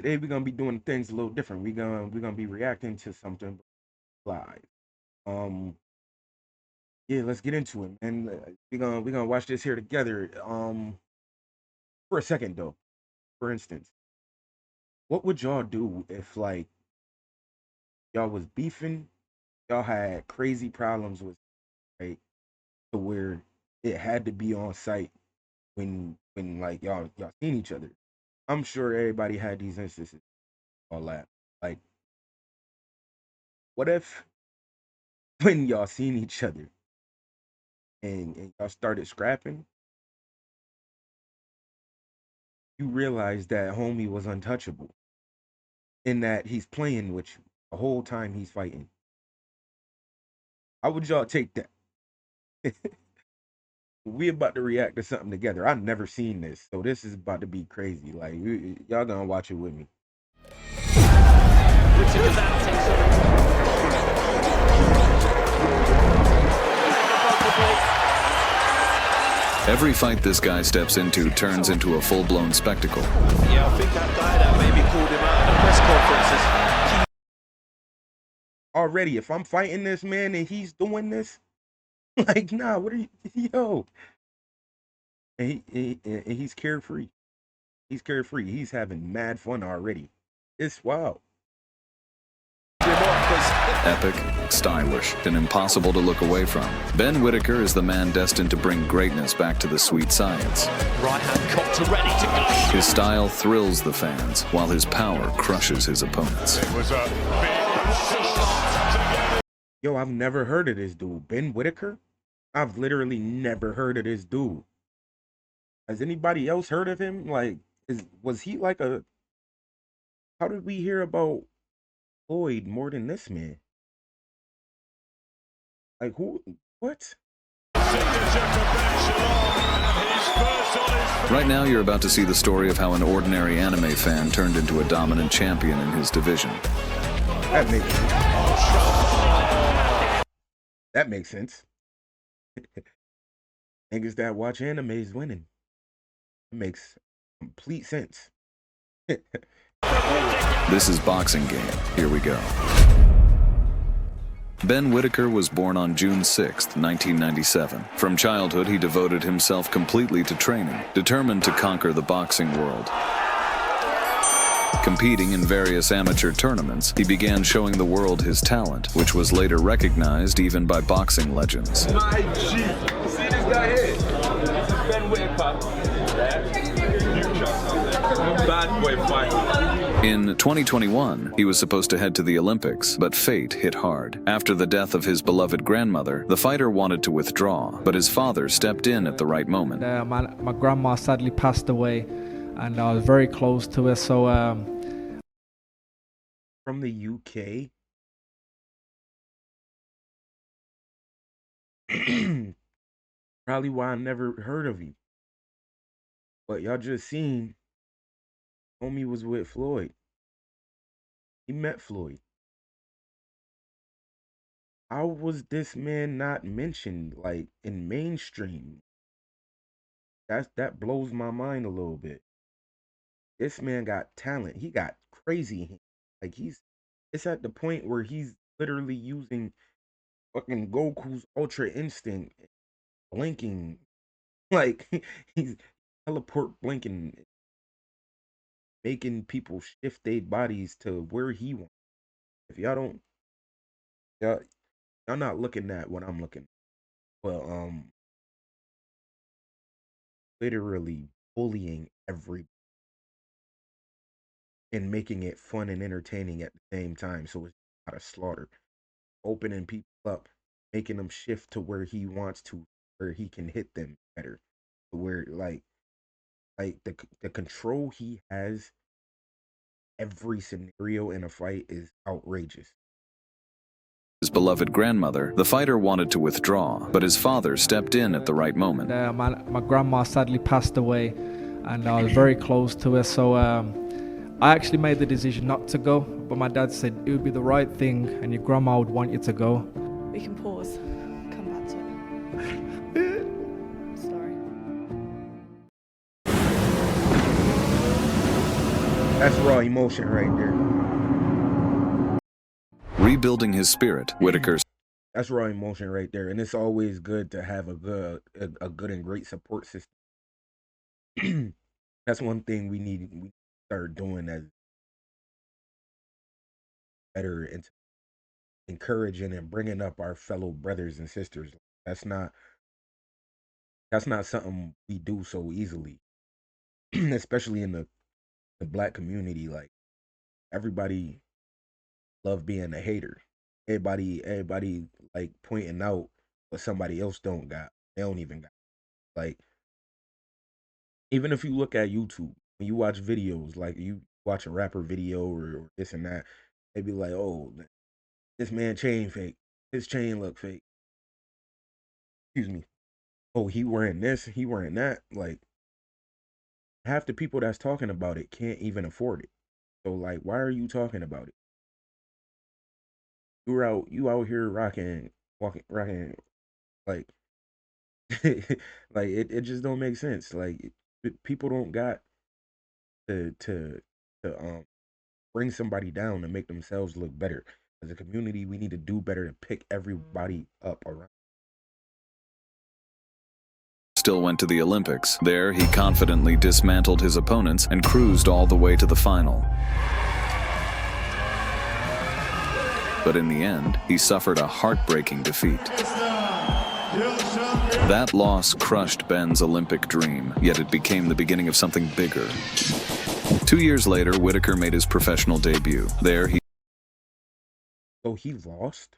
Today we're gonna be doing things a little different. We're gonna be reacting to something live. Um, yeah, let's get into it, man. We're gonna watch this here together. For a second though, for instance, what would y'all do if like y'all was beefing, y'all had crazy problems with right to where it had to be on site when like y'all seen each other. I'm sure everybody had these instances, all that. Like, what if when y'all seen each other and y'all started scrapping, you realize that homie was untouchable in that he's playing with you the whole time he's fighting. How would y'all take that? We about to react to something together. I've never seen this, so this is about to be crazy. Like y'all gonna watch it with me. Every fight this guy steps into turns into a full-blown spectacle. Yeah, I think that guy that maybe called him out in the press conferences. Already, if I'm fighting this man and he's doing this, like, nah, what are you, yo? And he's carefree. He's carefree. He's having mad fun already. It's wild. Epic, stylish, and impossible to look away from. Ben Whitaker is the man destined to bring greatness back to the sweet science. Right hand cocked ready to go. His style thrills the fans, while his power crushes his opponents. Yo, I've never heard of this dude. Ben Whitaker? I've literally never heard of this dude. Has anybody else heard of him? Like, was he like a... How did we hear about Floyd more than this man? Like, who? What? Right now, you're about to see the story of how an ordinary anime fan turned into a dominant champion in his division. That makes sense. That makes sense. Niggas that watch anime is winning. It makes complete sense. This is Boxing Game. Here we go. Ben Whitaker was born on June 6, 1997. From childhood, he devoted himself completely to training, determined to conquer the boxing world. Competing in various amateur tournaments, he began showing the world his talent, which was later recognized even by boxing legends. My G. See this guy here? This is Ben Whitaker. Bad boy fight. In 2021, he was supposed to head to the Olympics, but fate hit hard. After the death of his beloved grandmother, the fighter wanted to withdraw, but his father stepped in at the right moment. My grandma sadly passed away, and I was very close to her, so... From the UK? Probably why I never heard of you. But y'all just seen homie was with Floyd. He met Floyd. How was this man not mentioned like in mainstream? That blows my mind a little bit. This man got talent. He got crazy. Like it's at the point where he's literally using fucking Goku's Ultra Instinct, blinking. Like he's teleport blinking, making people shift their bodies to where he wants. If y'all don't, y'all not looking at what I'm looking at. Well, literally bullying every and making it fun and entertaining at the same time. So it's not a slaughter. Opening people up, making them shift to where he wants to, where he can hit them better. Where like the control he has every scenario in a fight is outrageous. His beloved grandmother, the fighter wanted to withdraw, but his father stepped in at the right moment. My grandma sadly passed away, and I was very close to her, so I actually made the decision not to go, but my dad said it would be the right thing and your grandma would want you to go. We can pause, come back to it. Sorry. That's raw emotion right there. Rebuilding his spirit, Whitaker That's raw emotion right there, and it's always good to have a good and great support system. That's one thing we start doing as better and encouraging and bringing up our fellow brothers and sisters. That's not that's not something we do so easily, especially in the black community. Like everybody love being a hater. Everybody like pointing out what somebody else don't got. They don't even got. Like even if you look at YouTube, when you watch videos, like you watch a rapper video or this and that, they be like, "Oh, this man chain fake. His chain look fake." Excuse me. Oh, he wearing this, he wearing that. Like half the people that's talking about it can't even afford it. So like, why are you talking about it? You out here rocking, walking, rocking like, like it just don't make sense. Like people don't got to bring somebody down to make themselves look better. As a community, we need to do better and pick everybody up around. still went to the Olympics. There, he confidently dismantled his opponents and cruised all the way to the final. But in the end, he suffered a heartbreaking defeat. That loss crushed Ben's Olympic dream, yet it became the beginning of something bigger. 2 years later, Whitaker made his professional debut. There, he So he lost?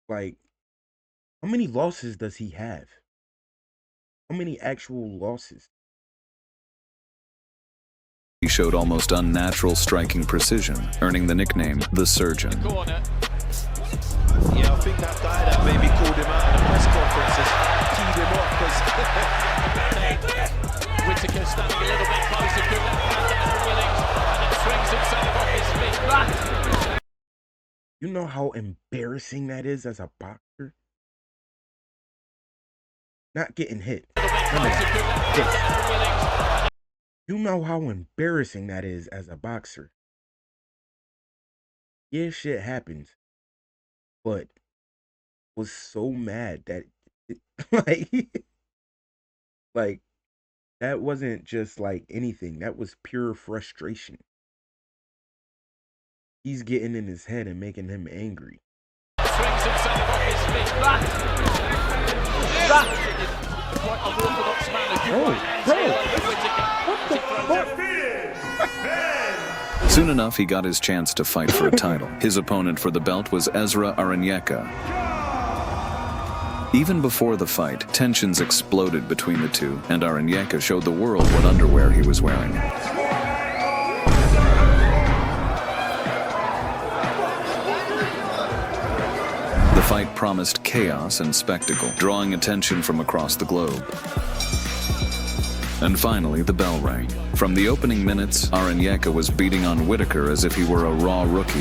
Like, how many losses does he have? How many actual losses? showed almost unnatural striking precision, earning the nickname The Surgeon. Corner. Yeah, I think that guy that maybe called him out in the press conferences teed him off because Whitaker standing a little bit closer, could that find Aaron Willings, and then swings himself off his feet. You know how embarrassing that is as a boxer? Not getting hit. Remember that. Hit. You know how embarrassing that is as a boxer. Yeah, shit happens. But was so mad that like like that wasn't just like anything. That was pure frustration. He's getting in his head and making him angry. Swings himself off his feet. Quite unorthodox manner. Soon enough, he got his chance to fight for a title. His opponent for the belt was Ezra Aranyeka. Even before the fight, tensions exploded between the two, and Aranyeka showed the world what underwear he was wearing. The fight promised chaos and spectacle, drawing attention from across the globe. And finally, the bell rang. From the opening minutes, Aranyeka was beating on Whitaker as if he were a raw rookie.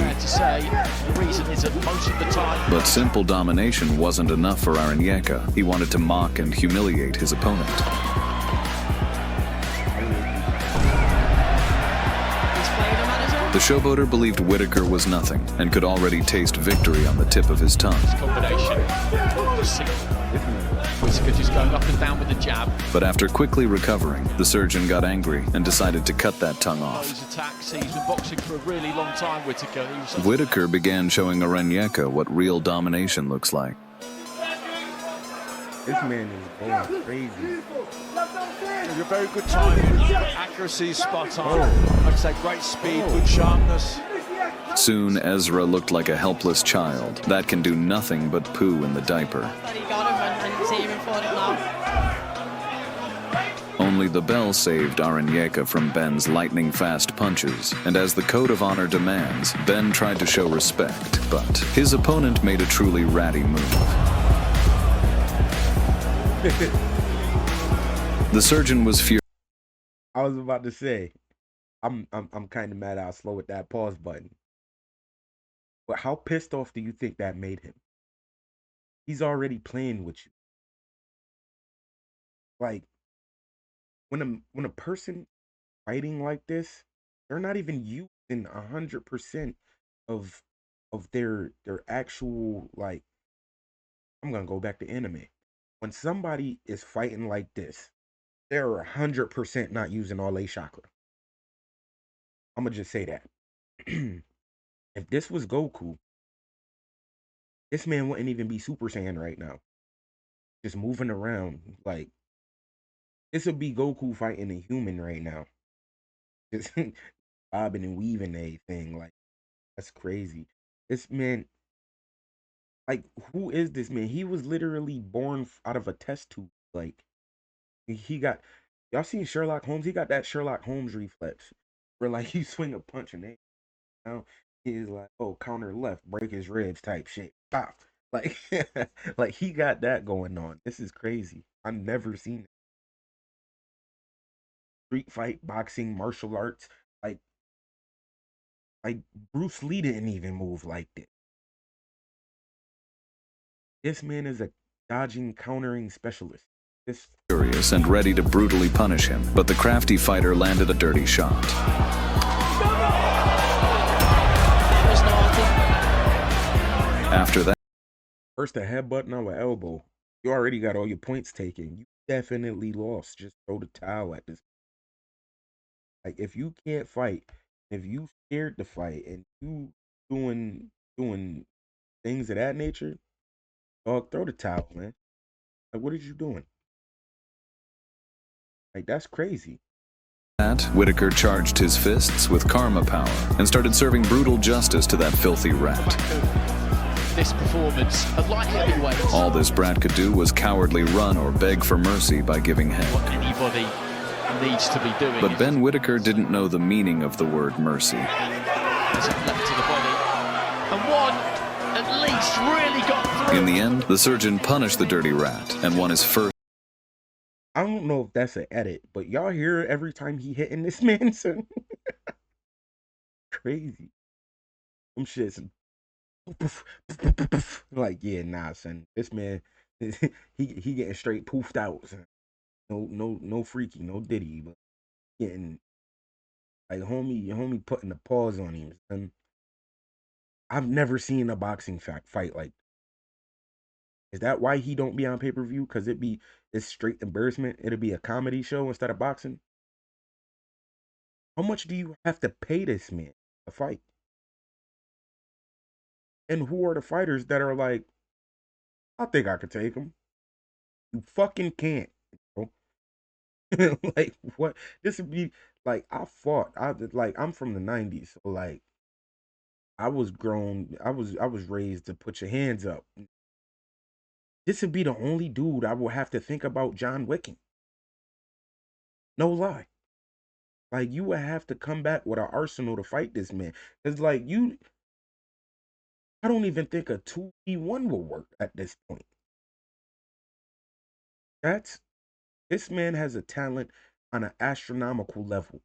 But simple domination wasn't enough for Aranyeka. He wanted to mock and humiliate his opponent. The showboater believed Whitaker was nothing and could already taste victory on the tip of his tongue. Whitaker just going up and down with the jab. But after quickly recovering, the surgeon got angry and decided to cut that tongue off. Those attacks, he's been boxing for a really long time, Whitaker. Whitaker began showing Aranyeka what real domination looks like. This man is going crazy. A very good timing, accuracy spot on. I'd say great speed, good sharpness. Soon, Ezra looked like a helpless child that can do nothing but poo in the diaper. Only the bell saved Aranyeka from Ben's lightning-fast punches, and as the code of honor demands, Ben tried to show respect, but his opponent made a truly ratty move. The surgeon was furious. I was about to say, I'm kind of mad I'll slow at that pause button. But how pissed off do you think that made him? He's already playing with you. Like when a person fighting like this, They're not even using 100% of their actual like. I'm gonna go back to anime. When somebody is fighting like this, they're 100% not using all their chakra. I'm gonna just say that. If this was Goku, this man wouldn't even be Super Saiyan right now. Just moving around like this would be Goku fighting a human right now. Just bobbing and weaving everything. Like that's crazy. This man, like, who is this man? He was literally born out of a test tube. Like he got y'all seen Sherlock Holmes? He got that Sherlock Holmes reflex where like you swing a punch and they now he's like, oh, counter left, break his ribs type shit. Stop. Like like he got that going on. This is crazy. I've never seen it. Street fight, boxing, martial arts. Like like Bruce Lee didn't even move like this. This man is a dodging, countering specialist. This Furious and ready to brutally punish him, but the crafty fighter landed a dirty shot. After that, first a headbutt, now an elbow. You already got all your points taken. You definitely lost. Just throw the towel at this. Like if you can't fight, if you scared to fight, and you doing things of that nature, dog, throw the towel, man. Like what are you doing? Like that's crazy. Whitaker charged his fists with karma power and started serving brutal justice to that filthy rat. This performance, a light heavyweight. All this brat could do was cowardly run or beg for mercy by giving head. What anybody needs to be doing. But Ben Whitaker didn't know the meaning of the word mercy. As it left to the body. And one, at least, really got through. In the end, the surgeon punished the dirty rat and won his first. I don't know if that's an edit, but y'all hear every time he hitting this man, son. Crazy. Them shits. Like, yeah, nah, son. This man, he getting straight poofed out. Son. No freaky, no diddy, but getting like homie putting the paws on him. Son. I've never seen a boxing fight like. Is that why he don't be on pay-per-view? Because it's straight embarrassment. It'll be a comedy show instead of boxing. How much do you have to pay this man to fight? And who are the fighters that are like, I think I could take him? You fucking can't. Bro. Like what? This would be like I'm from the 90s, so like I was raised to put your hands up. This would be the only dude I will have to think about John Wicking. No lie. Like you would have to come back with an arsenal to fight this man. Cause like I don't even think a 2v1 will work at this point. This man has a talent on an astronomical level.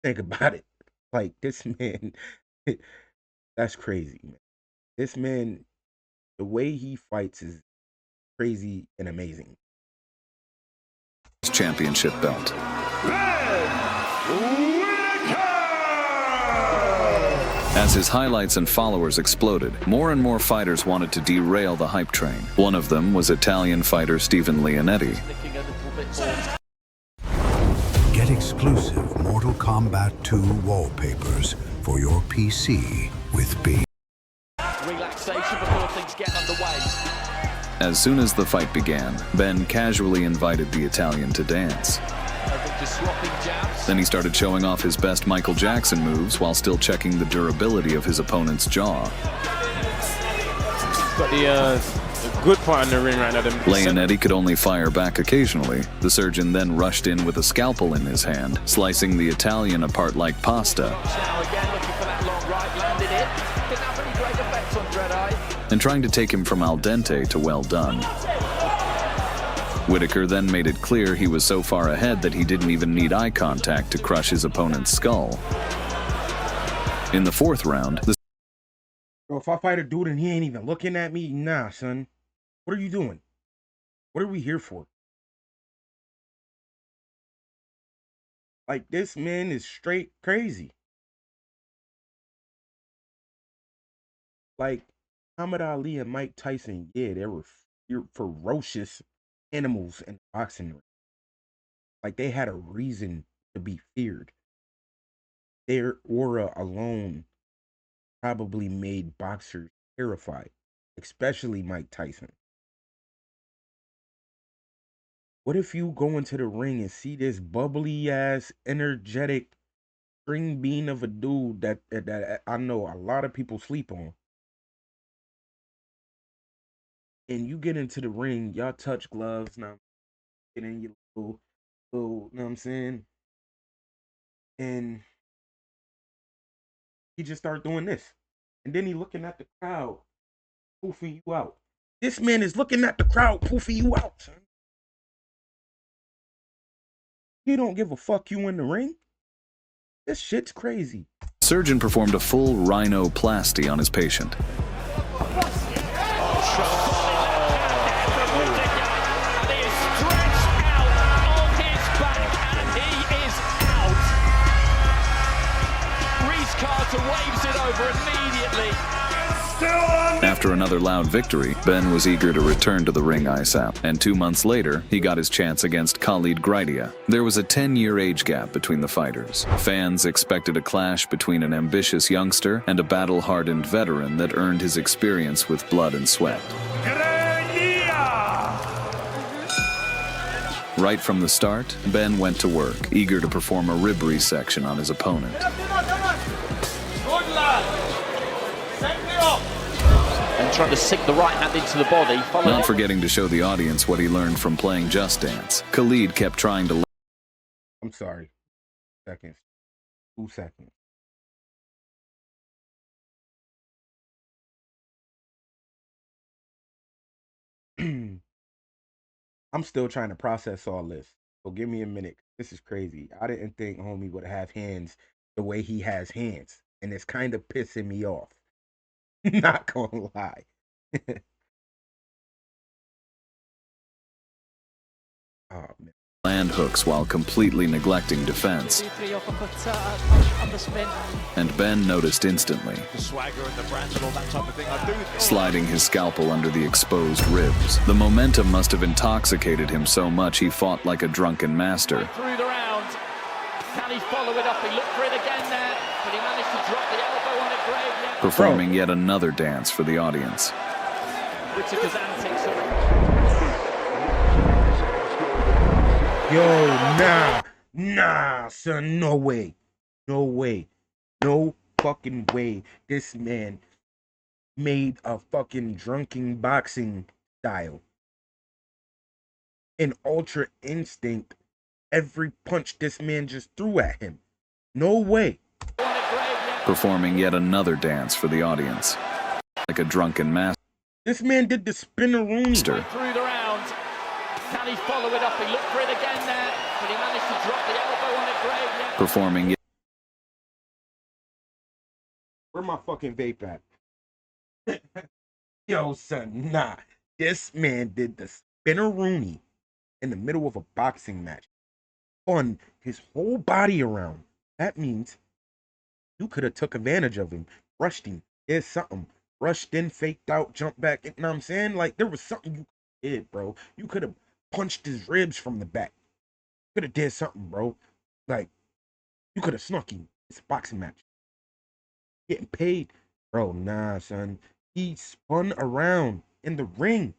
Think about it. Like this man, that's crazy, man. This man, the way he fights is crazy and amazing. Championship belt. As his highlights and followers exploded, more and more fighters wanted to derail the hype train. One of them was Italian fighter Stephen Leonetti. Get exclusive Mortal Kombat 2 wallpapers for your PC with B. Relaxation before things get underway. As soon as the fight began, Ben casually invited the Italian to dance. Then he started showing off his best Michael Jackson moves while still checking the durability of his opponent's jaw. Got the good part in the ring right now. Leonetti could only fire back occasionally. The surgeon then rushed in with a scalpel in his hand, slicing the Italian apart like pasta. Now again looking for that long right, landed it. Didn't have any great effects on Dread-Eye. And trying to take him from al dente to well done. Whitaker then made it clear he was so far ahead that he didn't even need eye contact to crush his opponent's skull. In the fourth round, Bro, if I fight a dude and he ain't even looking at me, nah, son. What are you doing? What are we here for? Like, this man is straight crazy. Like, Muhammad Ali and Mike Tyson, yeah, they were ferocious animals in the boxing ring. Like, they had a reason to be feared. Their aura alone probably made boxers terrified, especially Mike Tyson. What if you go into the ring and see this bubbly ass, energetic string bean of a dude that I know a lot of people sleep on? And you get into the ring, y'all touch gloves, now get in your little, you know what I'm saying? And he just started doing this. And then he looking at the crowd, poofing you out. This man is looking at the crowd, poofing you out, son. He don't give a fuck you in the ring. This shit's crazy. Surgeon performed a full rhinoplasty on his patient. Waves it over immediately. After another loud victory, Ben was eager to return to the ring ASAP, and 2 months later, he got his chance against Khalid Graidia. There was a 10-year age gap between the fighters. Fans expected a clash between an ambitious youngster and a battle-hardened veteran that earned his experience with blood and sweat. Right from the start, Ben went to work, eager to perform a rib resection on his opponent. And trying to sink the right hand into the body. Not forgetting to show the audience what he learned from playing Just Dance, Khalid kept trying to... I'm sorry. Seconds. 2 seconds. I'm still trying to process all this. So give me a minute. This is crazy. I didn't think homie would have hands the way he has hands. And it's kind of pissing me off. Not gonna lie. Oh, man. Land hooks while completely neglecting defense. And Ben noticed instantly, sliding his scalpel under the exposed ribs. The momentum must have intoxicated him so much he fought like a drunken master. Through the round. Can he follow it up? He looked for it again there, but he managed to drop the elbow on it, Grave. Performing yet another dance for the audience. Whittaker's antics are... Yo, nah, son, no way. No fucking way. This man made a fucking drunken boxing style. An ultra instinct. Every punch this man just threw at him. No way. Performing yet another dance for the audience. Like a drunken master. This man did the spinneroonie. Through the round. Can he follow it up? He looked for it again there, but he managed to drop the elbow on it, Grave. Performing yet... Where my fucking vape at? Yo, son, nah. This man did the spinneroonie in the middle of a boxing match. Spun his whole body around. That means you could have took advantage of him, rushed him, did something, rushed in, faked out, jumped back. You know what I'm saying? Like, there was something you did, bro. You could have punched his ribs from the back. Could have did something, bro. Like, you could have snuck him. It's a boxing match. Getting paid. Bro, nah, son. He spun around in the ring.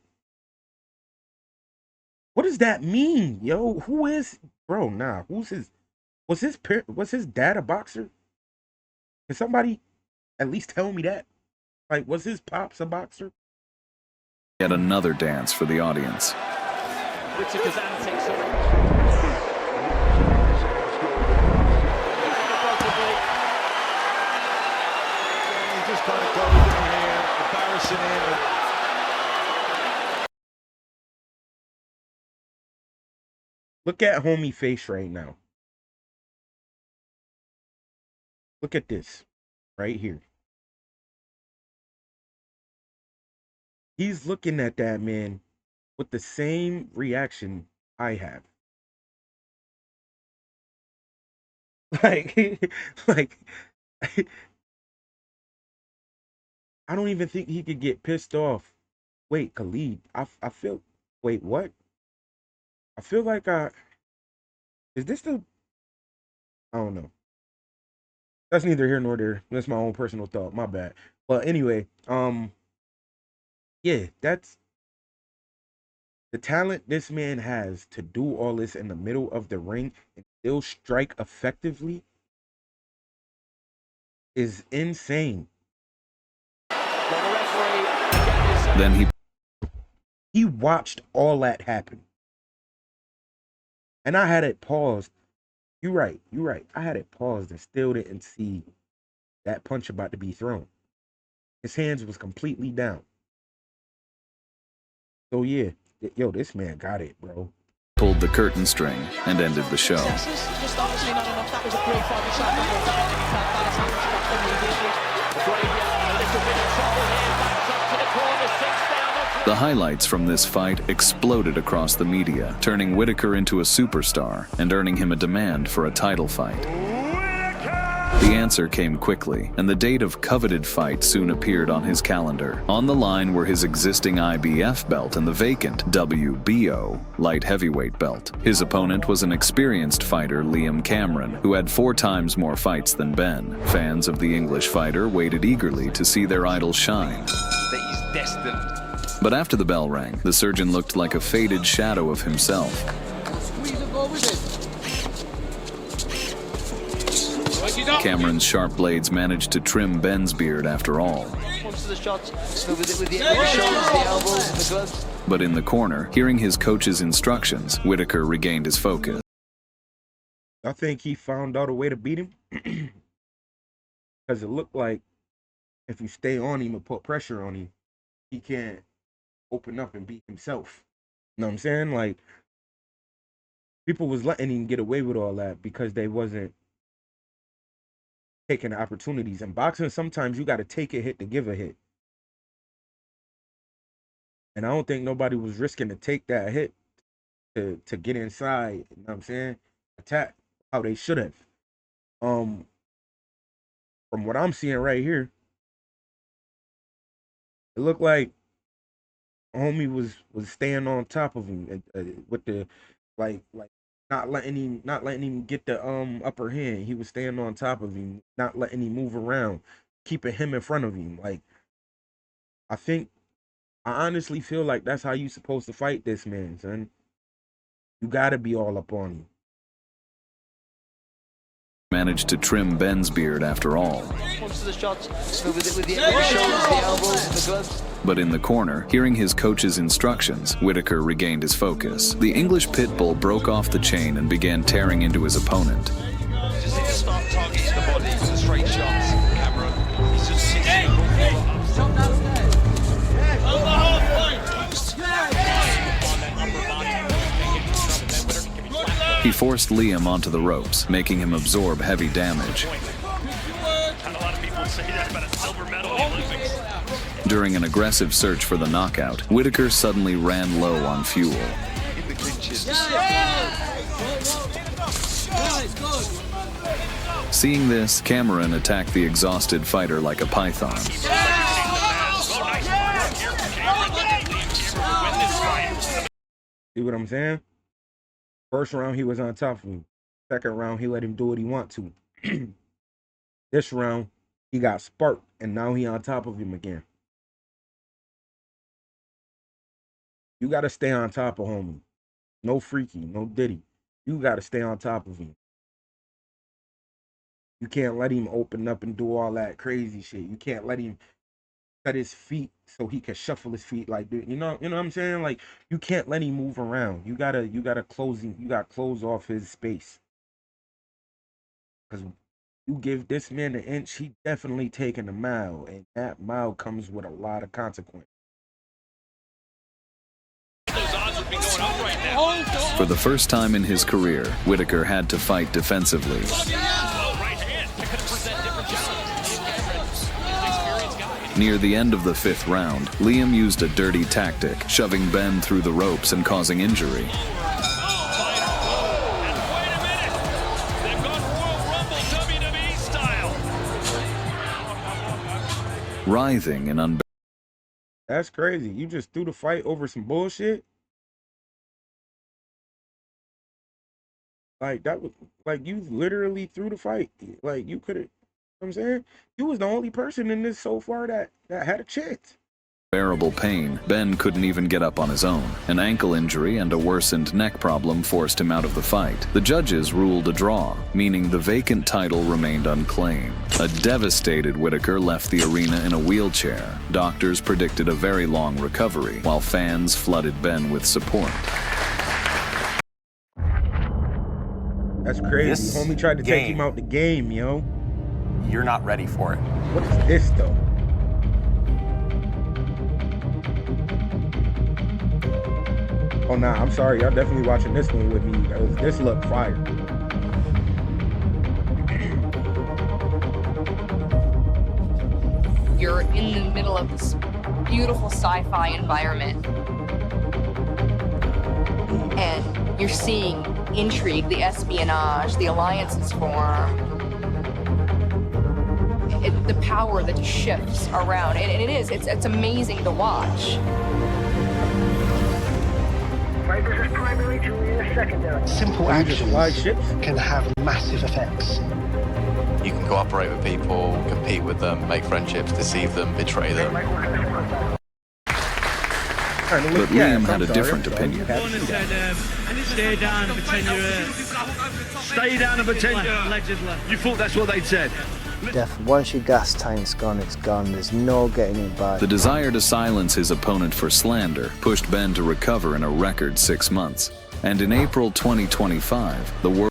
What does that mean, yo? Who is, bro, nah, who's his, was his dad a boxer? Can somebody at least tell me that? Like, was his pops a boxer? Yet another dance for the audience. Whittaker's antics are... He just kind of goes in here, embarrassing him. Look at homie face right now. Look at this right here. He's looking at that man with the same reaction I have. Like, like, I don't even think he could get pissed off. Wait, Khalid, I feel, wait, what? I feel like is this the, I don't know. That's neither here nor there. That's my own personal thought. My bad. But anyway, yeah, that's the talent this man has to do all this in the middle of the ring and still strike effectively is insane. Then he watched all that happen. And I had it paused. You're right. I had it paused and still didn't see that punch about to be thrown. His hands was completely down. So yeah, yo, this man got it, bro. Pulled the curtain string and ended the show. Just obviously not enough. That was a great fight. The highlights from this fight exploded across the media, turning Whittaker into a superstar and earning him a demand for a title fight. The answer came quickly, and the date of coveted fight soon appeared on his calendar. On the line were his existing IBF belt and the vacant WBO light heavyweight belt. His opponent was an experienced fighter, Liam Cameron, who had 4 times more fights than Ben. Fans of the English fighter waited eagerly to see their idol shine. That he's destined. But after the bell rang, the surgeon looked like a faded shadow of himself. Cameron's sharp blades managed to trim Ben's beard after all. But in the corner, hearing his coach's instructions, Whittaker regained his focus. I think he found out a way to beat him. Because it looked like if you stay on him and put pressure on him, he can't open up and beat himself. You know what I'm saying? Like, people was letting him get away with all that because they wasn't taking the opportunities. In boxing, sometimes you got to take a hit to give a hit. And I don't think nobody was risking to take that hit to get inside, you know what I'm saying? Attack how they should have. From what I'm seeing right here, it looked like homie was staying on top of him with the like not letting him get the upper hand. He was staying on top of him, not letting him move around, keeping him in front of him. Like, I honestly feel like that's how you supposed to fight this man, son. You gotta be all up on him. Managed to trim Ben's beard after all. But in the corner, hearing his coach's instructions, Whittaker regained his focus. The English pit bull broke off the chain and began tearing into his opponent. Just need to start targeting the body with the straight shots, Cameron. He's just He forced Liam onto the ropes, making him absorb heavy damage. During an aggressive search for the knockout, Whittaker suddenly ran low on fuel. Seeing this, Cameron attacked the exhausted fighter like a python. See what I'm saying? First round, he was on top of him. Second round, he let him do what he want to. This round, he got sparked, and now he on top of him again. You got to stay on top of homie. No freaky, no diddy. You got to stay on top of him. You can't let him open up and do all that crazy shit. You can't let him set his feet so he can shuffle his feet like, you know what I'm saying? Like, you can't let him move around. You gotta close him. You gotta close off his space. Because you give this man an inch, he definitely taking a mile, and that mile comes with a lot of consequence. For the first time in his career, Whittaker had to fight defensively. Near the end of the 5th round, Liam used a dirty tactic, shoving Ben through the ropes and causing injury. writhing in unbearable. That's crazy. You just threw the fight over some bullshit. Like that was like you literally threw the fight. Like you could have. I'm saying you was the only person in this so far that had a chance. Bearable pain, Ben couldn't even get up on his own. An ankle injury and a worsened neck problem forced him out of the fight. The judges ruled a draw, meaning the vacant title remained unclaimed. A devastated Whittaker left the arena in a wheelchair. Doctors predicted a very long recovery, while fans flooded Ben with support. That's crazy. Homie tried to take him out the game, yo. You're not ready for it. What is this, though? Oh, nah, I'm sorry. Y'all definitely watching this one with me. This looked fire. You're in the middle of this beautiful sci-fi environment. And you're seeing intrigue, the espionage, the alliances form. The power that shifts around. And it's amazing to watch. This is primary, Julia, secondary. Simple actions can have massive effects. You can cooperate with people, compete with them, make friendships, deceive them, betray them. But Liam had a different opinion. Stay down and pretend you're Stay down and pretend allegedly. You thought that's what they'd said? Once your gas tank's gone, it's gone. There's no getting it back. The desire to silence his opponent for slander pushed Ben to recover in a record 6 months. And in April 2025, the world...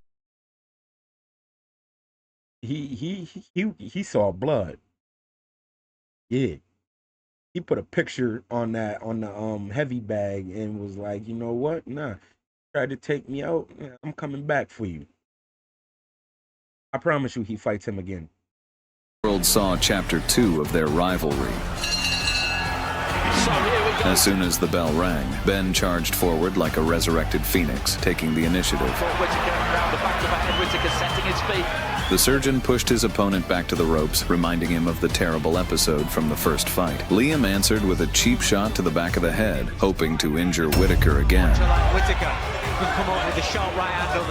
He saw blood. Yeah. He put a picture on that, on the heavy bag, and was like, you know what? Nah. Tried to take me out. I'm coming back for you. I promise you he fights him again. The world saw chapter 2 of their rivalry. As soon as the bell rang, Ben charged forward like a resurrected phoenix, taking the initiative. The surgeon pushed his opponent back to the ropes, reminding him of the terrible episode from the first fight. Liam answered with a cheap shot to the back of the head, hoping to injure Whittaker again.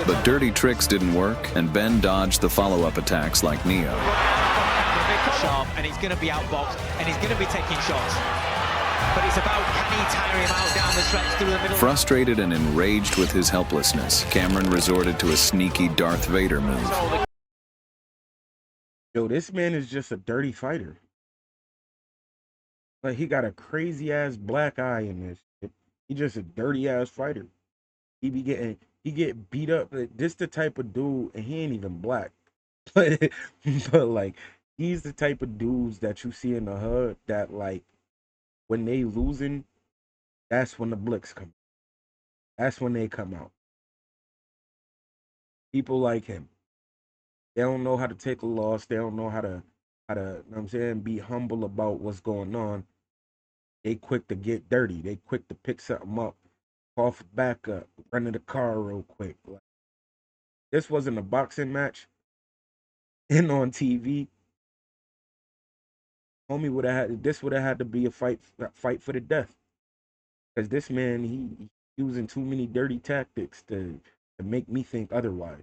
But dirty tricks didn't work, and Ben dodged the follow-up attacks like Neo. Sharp, and he's going to be outboxed, and he's going to be taking shots. But it's about, can he tire him out down the stretch through the middle? Frustrated and enraged with his helplessness, Cameron resorted to a sneaky Darth Vader move. Yo, this man is just a dirty fighter. Like, he got a crazy-ass black eye in this shit. He just a dirty-ass fighter. He get beat up. This the type of dude, and he ain't even black. But like, he's the type of dudes that you see in the hood that, like, when they losing, that's when the blicks come. That's when they come out. People like him. They don't know how to take a loss. They don't know how to, you know what I'm saying, be humble about what's going on. They quick to get dirty. They quick to pick something up, cough back up, run to the car real quick. Like, this wasn't a boxing match. And on TV, homie would have had, this would have had to be a fight for the death. Because this man, he using too many dirty tactics to make me think otherwise.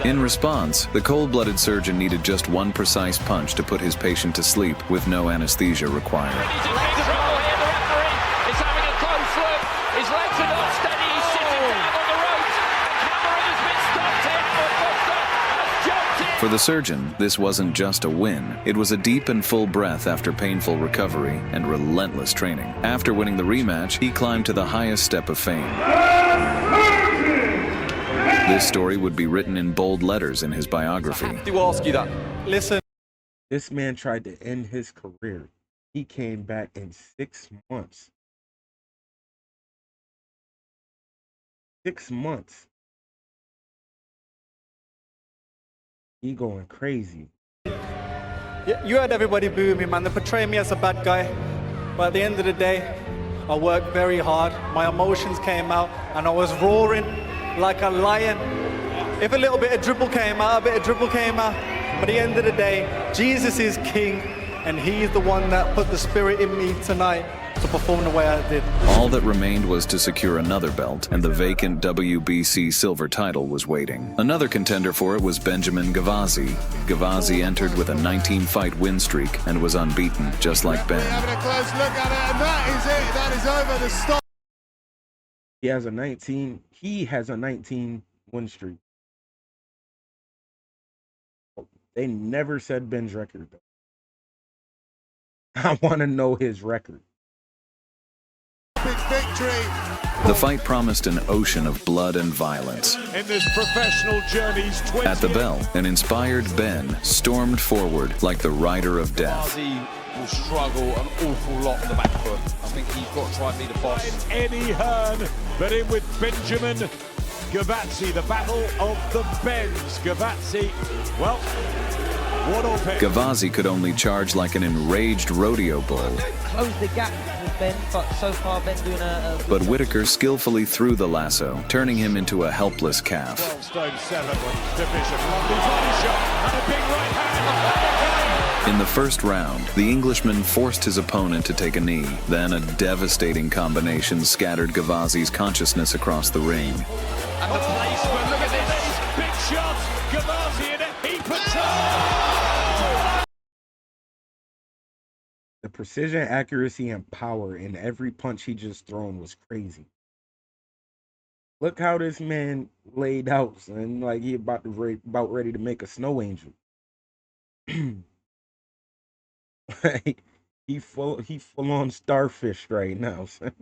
In response, the cold-blooded surgeon needed just one precise punch to put his patient to sleep with no anesthesia required. For the surgeon, this wasn't just a win. It was a deep and full breath after painful recovery and relentless training. After winning the rematch, he climbed to the highest step of fame. This story would be written in bold letters in his biography. I have to ask you that. Listen. This man tried to end his career. He came back in 6 months. 6 months. He going crazy. Yeah, you had everybody boo me, man. They portray me as a bad guy. But at the end of the day, I worked very hard. My emotions came out, and I was roaring like a lion. If a little bit of dribble came out, But at the end of the day, Jesus is king, and he's the one that put the spirit in me tonight to perform the way I did. All that remained was to secure another belt, and the vacant WBC silver title was waiting. Another contender for it was Benjamin Gavazi. Gavazi entered with a 19-fight win streak and was unbeaten, just like Ben. Having a close look at it, and that is it. That is over the stop. He has a 19 win streak. They never said Ben's record, though. I want to know his record. Victory. The fight promised an ocean of blood and violence. In this professional journey's 20th. At the bell, an inspired Ben stormed forward like the rider of death. Gavazi will struggle an awful lot on the back foot. I think he's got to try and be the boss. Eddie Hearn, but in with Benjamin Gavazi, the battle of the Bens. Gavazi, well, what on pen? Gavazi could only charge like an enraged rodeo bull. Close the gap with Ben, but so far Ben doing a But Whitaker skillfully threw the lasso, turning him into a helpless calf. 12 stone 7 division. Lovely body shot and a big right hand. In the first round, the Englishman forced his opponent to take a knee. Then a devastating combination scattered Gavazi's consciousness across the ring. And the placement, look at this. Big shots. Gavazi in a heap of trouble. The precision, accuracy, and power in every punch he just thrown was crazy. Look how this man laid out, son. Like he about ready to make a snow angel. Like, he full on starfish right now, son.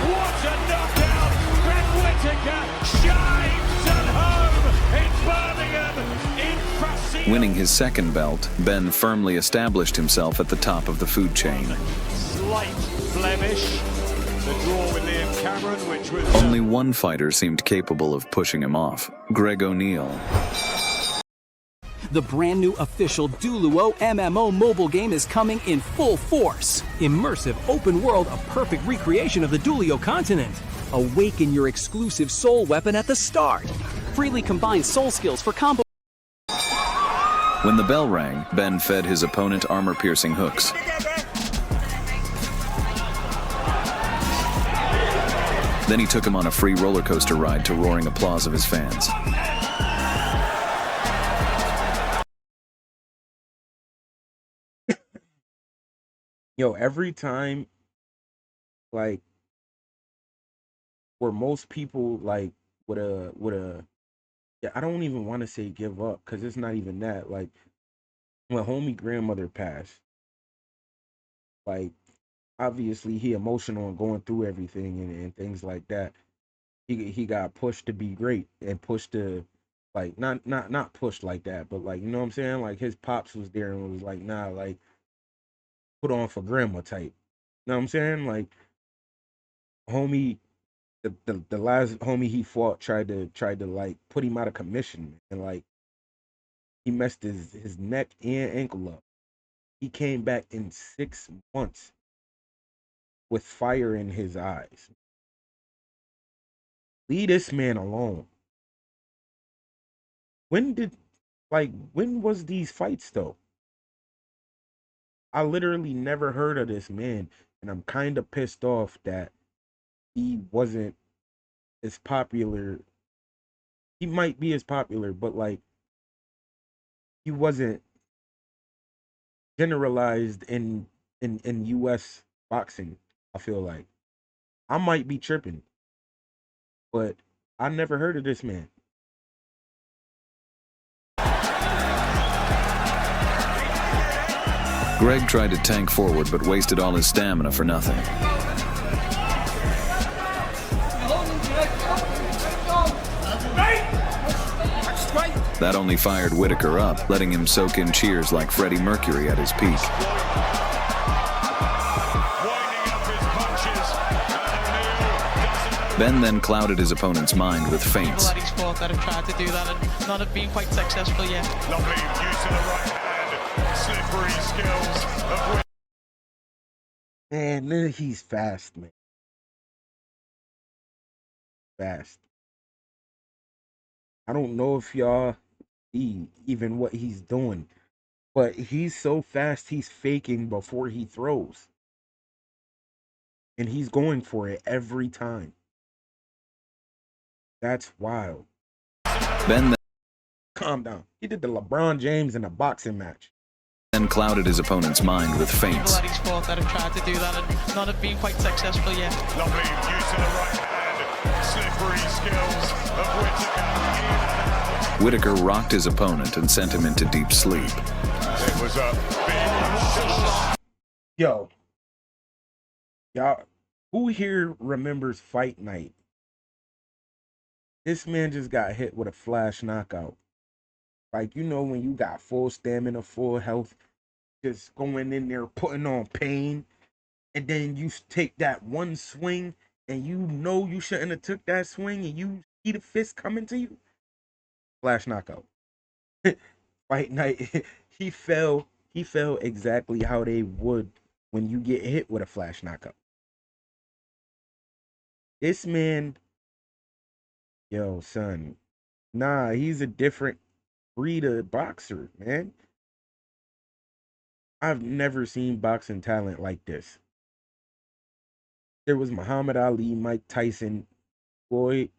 What a knockout! Greg Whitaker shines at home in Birmingham in Brazil. Winning his second belt, Ben firmly established himself at the top of the food chain. Slight blemish. The draw with Liam Cameron, which was... Only one fighter seemed capable of pushing him off, Greg O'Neill. The brand new official Dueluo MMO mobile game is coming in full force. Immersive, open world, a perfect recreation of the Duelio continent. Awaken your exclusive soul weapon at the start. Freely combine soul skills for combo. When the bell rang, Ben fed his opponent armor-piercing hooks. Then he took him on a free roller coaster ride to roaring applause of his fans. Yo, every time, like, where most people like would yeah, I don't even want to say give up, because it's not even that. Like, when homie grandmother passed, like, obviously he emotional and going through everything and things like that. He got pushed to be great and pushed to, like, not pushed like that, but, like, you know what I'm saying? Like, his pops was there and was like, nah, like, put on for grandma type. You know what I'm saying? Like, homie, the last homie he fought tried to like put him out of commission, and like he messed his neck and ankle up. He came back in 6 months with fire in his eyes. Leave this man alone. When was these fights though? I literally never heard of this man, and I'm kind of pissed off that he wasn't as popular. He might be as popular, but like he wasn't generalized in US boxing. I feel like I might be tripping, but I never heard of this man. Greg tried to tank forward, but wasted all his stamina for nothing. That only fired Whitaker up, letting him soak in cheers like Freddie Mercury at his peak. Ben then clouded his opponent's mind with feints. That he's fought that have tried to do that and not have been quite successful yet. Lovely use of the right hand, slippery skills of... Man, he's fast, man. Fast. I don't know if y'all see even what he's doing, but he's so fast, he's faking before he throws. And he's going for it every time. That's wild. Ben Calm down. He did the LeBron James in a boxing match. then clouded his opponent's mind with feints. That he's fought that have tried to do that and not have been quite successful yet. Lovely use of the right hand. Slippery skills of Whittaker. Whittaker rocked his opponent and sent him into deep sleep. It was a big Yo. Y'all, who here remembers Fight Night? This man just got hit with a flash knockout. Like, you know, when you got full stamina, full health, just going in there, putting on pain, and then you take that one swing, and you know you shouldn't have took that swing, and you see the fist coming to you. Flash knockout. Fight Night, he fell exactly how they would when you get hit with a flash knockout. This man, yo, son, nah, he's a different breed of boxer, man. I've never seen boxing talent like this. There was Muhammad Ali, Mike Tyson, Floyd,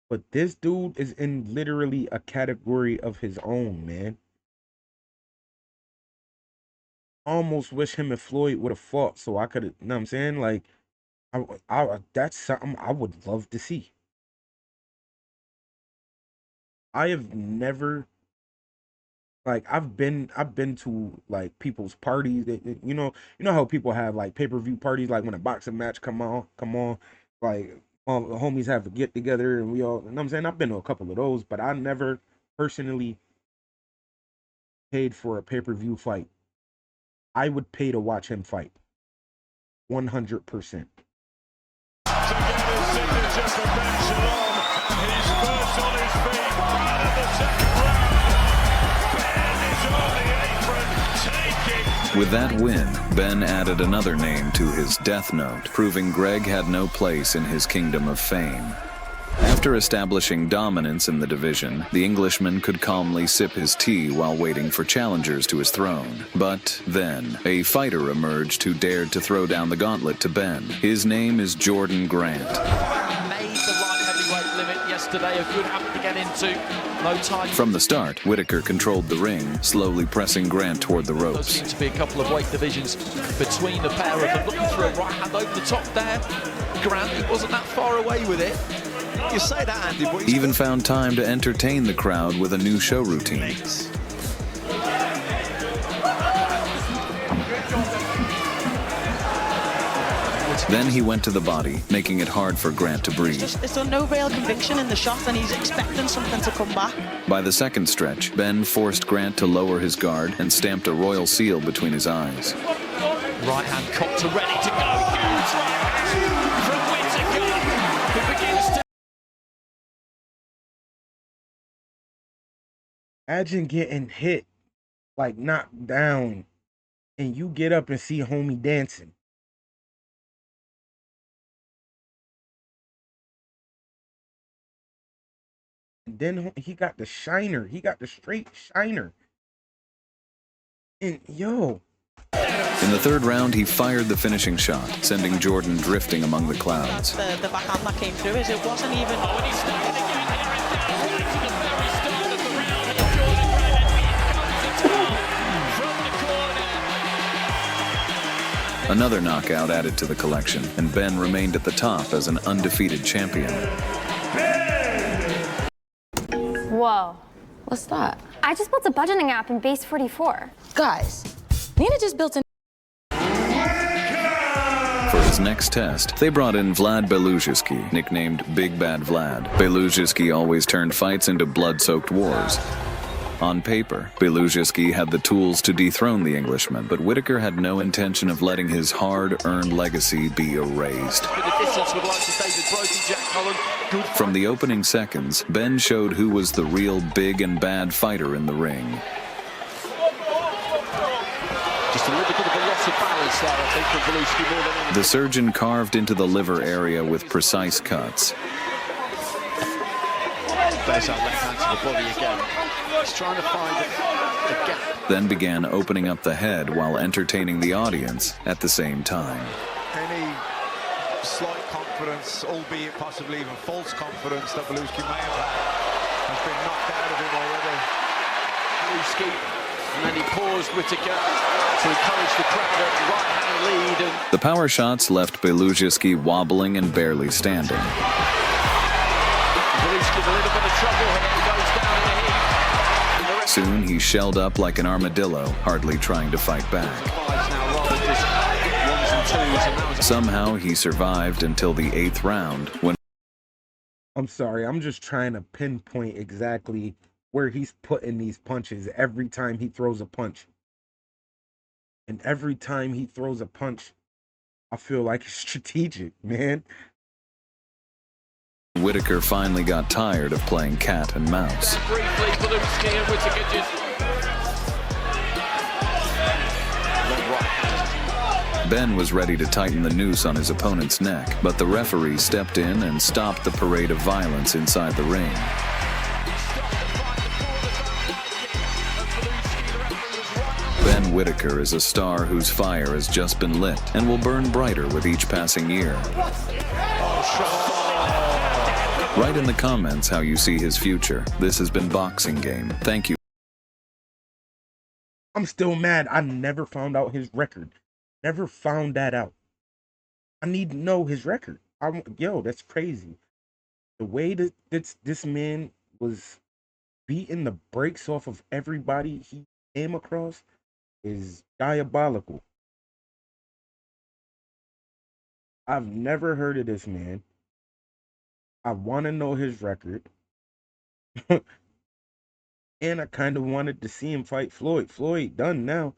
but this dude is in literally a category of his own, man. Almost wish him and Floyd would have fought so I could have, you know what I'm saying? Like, that's something I would love to see. I have never, like, I've been to like people's parties that, you know how people have like pay-per-view parties, like when a boxing match come on, like all the homies have a get together and we all, you know what I'm saying? I've been to a couple of those, but I never personally paid for a pay-per-view fight. I would pay to watch him fight. 100%. With that win, Ben added another name to his death note, proving Greg had no place in his kingdom of fame. After establishing dominance in the division, the Englishman could calmly sip his tea while waiting for challengers to his throne. But then, a fighter emerged who dared to throw down the gauntlet to Ben. His name is Jordan Grant. Made the light heavyweight limit yesterday, a good habit to get into. No time. From the start, Whittaker controlled the ring, slowly pressing Grant toward the There ropes. seems to be a couple of weight divisions between the pair of them. Looking for a right hand over the top there. Grant, he wasn't that far away with it. You say that, Andy, but Even found time to entertain the crowd with a new show routine. Then he went to the body, making it hard for Grant to breathe. There's no real conviction in the shot and he's expecting something to come back. By the second stretch, Ben forced Grant to lower his guard and stamped a royal seal between his eyes. Right hand cocked to ready to go. Huge right hand from Whittaker, who begins to... Imagine getting hit, like knocked down, and you get up and see homie dancing. And then he got the shiner. He got the straight shiner. And yo. In the third round, he fired the finishing shot, sending Jordan drifting among the clouds. The backhand that came through is it wasn't even... Oh, and he's starting again here and down right to the very start of the round. And Jordan Grant, here comes the top from the corner. Another knockout added to the collection, and Ben remained at the top as an undefeated champion. Whoa. What's that? I just built a budgeting app in Base 44. Guys, Nina just built an... For his next test, they brought in Vlad Beluzhski, nicknamed Big Bad Vlad. Beluzhski always turned fights into blood-soaked wars. On paper, Beluzhski had the tools to dethrone the Englishman, but Whittaker had no intention of letting his hard-earned legacy be erased. From the opening seconds, Ben showed who was the real big and bad fighter in the ring. Just a little bit of a loss of balance there, I think, from Beluzhski more than anything. The surgeon carved into the liver area with precise cuts. Bez left hand to the body again. He's trying to find the gap. Then began opening up the head while entertaining the audience at the same time. Any slight confidence, albeit possibly even false confidence, that Beluski may have had has been knocked out of him already. Beluski, and then he paused Whittaker to encourage the crowd at the right-hand lead. And The power shots left Beluski wobbling and barely standing. Beluski in a little bit of trouble here. He goes down in a heap. Soon he shelled up like an armadillo, hardly trying to fight back. Somehow he survived until the 8th round when... I'm sorry, I'm just trying to pinpoint exactly where he's putting these punches every time he throws a punch. And every time he throws a punch, I feel like it's strategic, man. Whittaker finally got tired of playing cat and mouse. Briefly, Beluski and Whittaker just... Ben was ready to tighten the noose on his opponent's neck, but the referee stepped in and stopped the parade of violence inside the ring. Ben Whittaker is a star whose fire has just been lit and will burn brighter with each passing year. Write in the comments how you see his future. This has been Boxing Game. Thank you. I'm still mad. I never found out his record. Never found that out. I need to know his record. Yo, that's crazy. The way that this man was beating the brakes off of everybody he came across is diabolical. I've never heard of this man. I want to know his record. And I kind of wanted to see him fight Floyd. Floyd done now.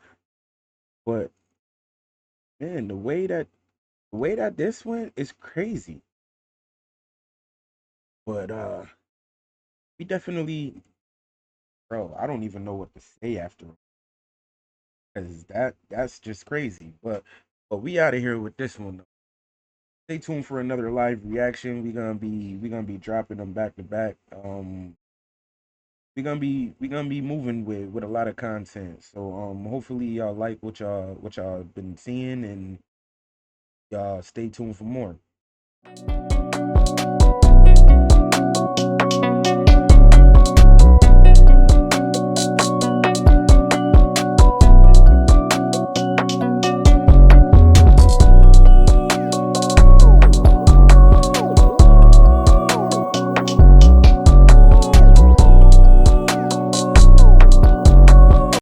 But man, the way that this went is crazy. But we definitely, bro, I don't even know what to say after, because that's just crazy. But we out of here with this one. Stay tuned for another live reaction. We're gonna be dropping them back to back. We're gonna be moving with a lot of content. So hopefully y'all like what y'all been seeing, and y'all stay tuned for more.